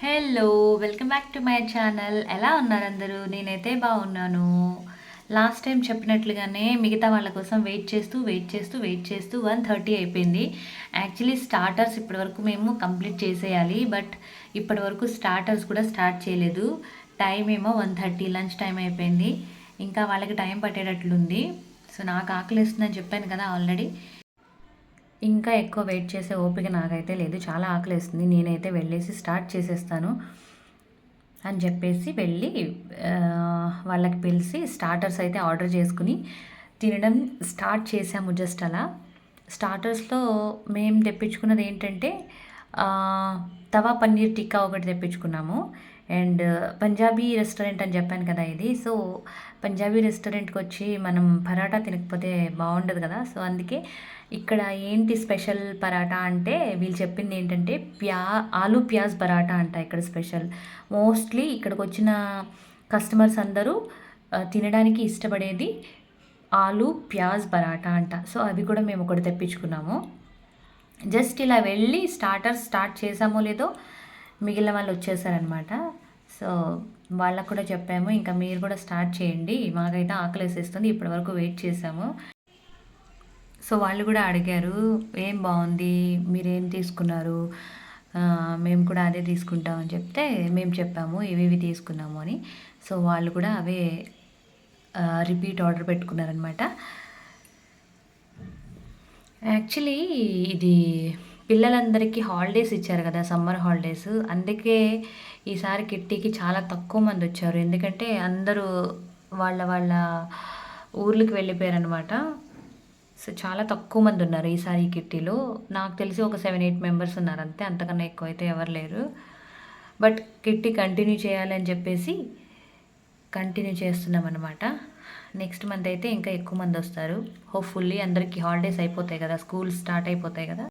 Hello! Welcome back to my channel. ఎలా ఉన్నారు అందరూ? నేనైతే బాగున్నాను. లాస్ట్ టైం చెప్పినట్లుగానే మిగతా వాళ్ళ కోసం వెయిట్ చేస్తూ 1:30 అయిపోయింది. యాక్చువల్లీ స్టార్టర్స్ ఇప్పటివరకు మేము కంప్లీట్ చేసేయాలి. బట్ ఇప్పటివరకు స్టార్టర్స్ కూడా స్టార్ట్ చేయలేదు. టైం ఏమో 1:30 లంచ్ టైం అయిపోయింది. ఇంకా వాళ్ళకి టైం పట్టేటట్లుంది. సో నాకు ఆకలేస్తుందని చెప్పాను కదా ఆల్రెడీ. ఇంకా ఎక్కువ వెయిట్ చేసే ఓపిక నాకైతే లేదు. చాలా ఆకలేస్తుంది. నేనైతే వెళ్ళేసి స్టార్ట్ చేసేస్తాను అని చెప్పేసి వెళ్ళి వాళ్ళకి పిలిచి స్టార్టర్స్ అయితే ఆర్డర్ చేసుకుని తినడం స్టార్ట్ చేసాము. జస్ట్ అలా స్టార్టర్స్లో మేము తెప్పించుకున్నది ఏంటంటే తవా పన్నీర్ టిక్కా ఒకటి తెప్పించుకున్నాము. అండ్ పంజాబీ రెస్టారెంట్ అని చెప్పాను కదా ఇది. సో పంజాబీ రెస్టారెంట్కి వచ్చి మనం పరాటా తినకపోతే బాగుండదు కదా. సో అందుకే ఇక్కడ ఏంటి స్పెషల్ పరాటా అంటే వీళ్ళు చెప్పింది ఏంటంటే ఆలూ ప్యాజ్ పరాటా అంట ఇక్కడ స్పెషల్. మోస్ట్లీ ఇక్కడికి వచ్చిన కస్టమర్స్ అందరూ తినడానికి ఇష్టపడేది ఆలూ ప్యాజ్ పరాటా అంట. సో అవి కూడా మేము ఒకటి తెప్పించుకున్నాము. జస్ట్ ఇలా వెళ్ళి స్టార్ట్ చేసామో లేదో మిగిలిన వాళ్ళు వచ్చేసారనమాట. సో వాళ్ళకు కూడా చెప్పాము, ఇంకా మీరు కూడా స్టార్ట్ చేయండి, మాకైతే ఆకలేసేస్తుంది, ఇప్పటివరకు వెయిట్ చేసాము. సో వాళ్ళు కూడా అడిగారు ఏం బాగుంది, మీరేం తీసుకున్నారు, మేము కూడా అదే తీసుకుంటామని చెప్తే మేము చెప్పాము ఇవి తీసుకున్నాము అని. సో వాళ్ళు కూడా అవే రిపీట్ ఆర్డర్ పెట్టుకున్నారనమాట. యాక్చువల్లీ ఇది పిల్లలందరికీ హాలిడేస్ ఇచ్చారు కదా, సమ్మర్ హాలిడేస్. అందుకే ఈసారి కిట్టీకి చాలా తక్కువ మంది వచ్చారు. ఎందుకంటే అందరూ వాళ్ళ వాళ్ళ ఊర్లకు వెళ్ళిపోయారనమాట. సో చాలా తక్కువ మంది ఉన్నారు ఈసారి ఈ కిట్టీలో. నాకు తెలిసి ఒక 7-8 మెంబర్స్ ఉన్నారు అంతే, అంతకన్నా ఎక్కువ అయితే ఎవరు లేరు. బట్ కిట్టీ కంటిన్యూ చేయాలని చెప్పేసి కంటిన్యూ చేస్తున్నాం అనమాట. నెక్స్ట్ మంత్ అయితే ఇంకా ఎక్కువ మంది వస్తారు. హోప్ఫుల్లీ అందరికీ హాలిడేస్ అయిపోతాయి కదా, స్కూల్ స్టార్ట్ అయిపోతాయి కదా.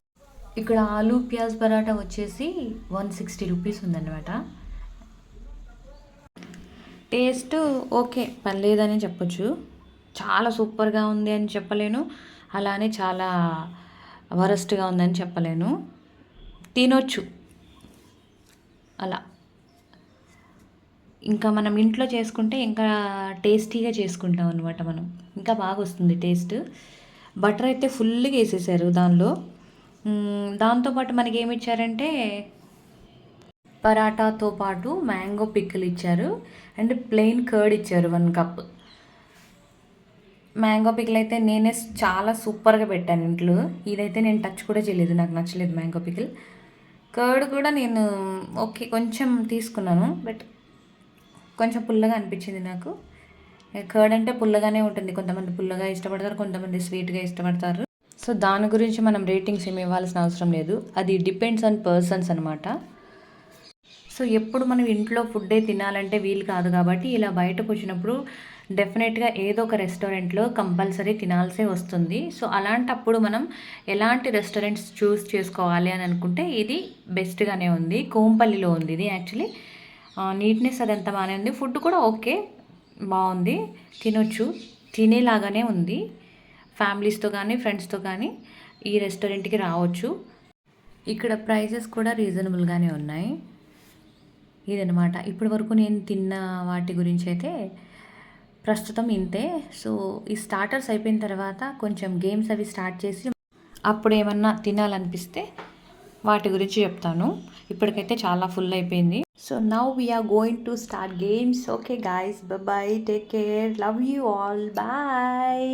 ఇక్కడ ఆలూ ప్యాజ్ పరాటా వచ్చేసి 160 రూపీస్ ఉందన్నమాట. టేస్ట్ ఓకే, పర్లేదని చెప్పొచ్చు. చాలా సూపర్గా ఉంది అని చెప్పలేను, అలానే చాలా వరస్ట్గా ఉందని చెప్పలేను. తినొచ్చు అలా. ఇంకా మనం ఇంట్లో చేసుకుంటే ఇంకా టేస్టీగా చేసుకుంటాం అనమాట మనం, ఇంకా బాగా వస్తుంది టేస్ట్. బటర్ అయితే ఫుల్గా వేసేసారు దానిలో. దాంతోపాటు మనకి ఏమి ఇచ్చారంటే పరాటాతో పాటు మ్యాంగో పిక్కలు ఇచ్చారు అండ్ ప్లెయిన్ కర్డ్ ఇచ్చారు 1 కప్. మ్యాంగో పికిల్ అయితే నేనే చాలా సూపర్గా పెట్టాను ఇంట్లో. ఇదైతే నేను టచ్ కూడా చేయలేదు, నాకు నచ్చలేదు మ్యాంగో పికిల్. కర్డ్ కూడా నేను ఓకే కొంచెం తీసుకున్నాను, బట్ కొంచెం పుల్లగా అనిపించింది నాకు. కర్డ్ అంటే పుల్లగానే ఉంటుంది, కొంతమంది పుల్లగా ఇష్టపడతారు, కొంతమంది స్వీట్గా ఇష్టపడతారు. సో దాని గురించి మనం రేటింగ్స్ ఏమి ఇవ్వాల్సిన అవసరం లేదు, అది డిపెండ్స్ ఆన్ పర్సన్స్ అనమాట. సో ఎప్పుడు మనం ఇంట్లో ఫుడ్డే తినాలంటే వీలు కాదు కాబట్టి ఇలా బయటకు వచ్చినప్పుడు డెఫినెట్గా ఏదో ఒక రెస్టారెంట్లో కంపల్సరీ తినాల్సే వస్తుంది. సో అలాంటప్పుడు మనం ఎలాంటి రెస్టారెంట్స్ చూస్ చేసుకోవాలి అని అనుకుంటే ఇది బెస్ట్గానే ఉంది. కోంపల్లిలో ఉంది ఇది. యాక్చువల్లీ నీట్నెస్ అదంతా బాగానే ఉంది, ఫుడ్ కూడా ఓకే బాగుంది, తినొచ్చు, తినేలాగానే ఉంది. ఫ్యామిలీస్తో కానీ ఫ్రెండ్స్తో కానీ ఈ రెస్టారెంట్కి రావచ్చు. ఇక్కడ ప్రైజెస్ కూడా రీజనబుల్గానే ఉన్నాయి. ఇదనమాట ఇప్పటి వరకు నేను తిన్న వాటి గురించి అయితే ప్రస్తుతం ఇంతే. సో ఈ స్టార్టర్స్ అయిపోయిన తర్వాత కొంచెం గేమ్స్ అవి స్టార్ట్ చేసి అప్పుడు ఏమన్నా తినాలనిపిస్తే వాటి గురించి చెప్తాను. ఇప్పటికైతే చాలా ఫుల్ అయిపోయింది. So now we are going to start games. Okay guys, bye, take care, love you all, bye.